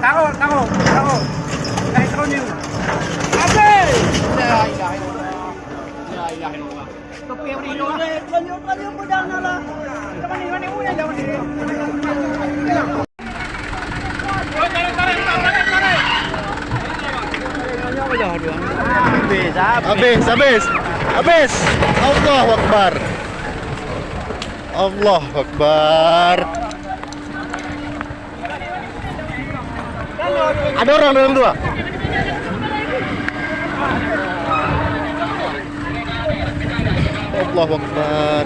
Taruh. Kayak kronim. Habis. La ilaha illallah. La ilaha illallah. Topi yang ini. Kanyo pedang lah. Mana punya jangan ini. Habis. Allahu Akbar. Allahu Akbar. Ada orang dalam dua. Allahu Akbar.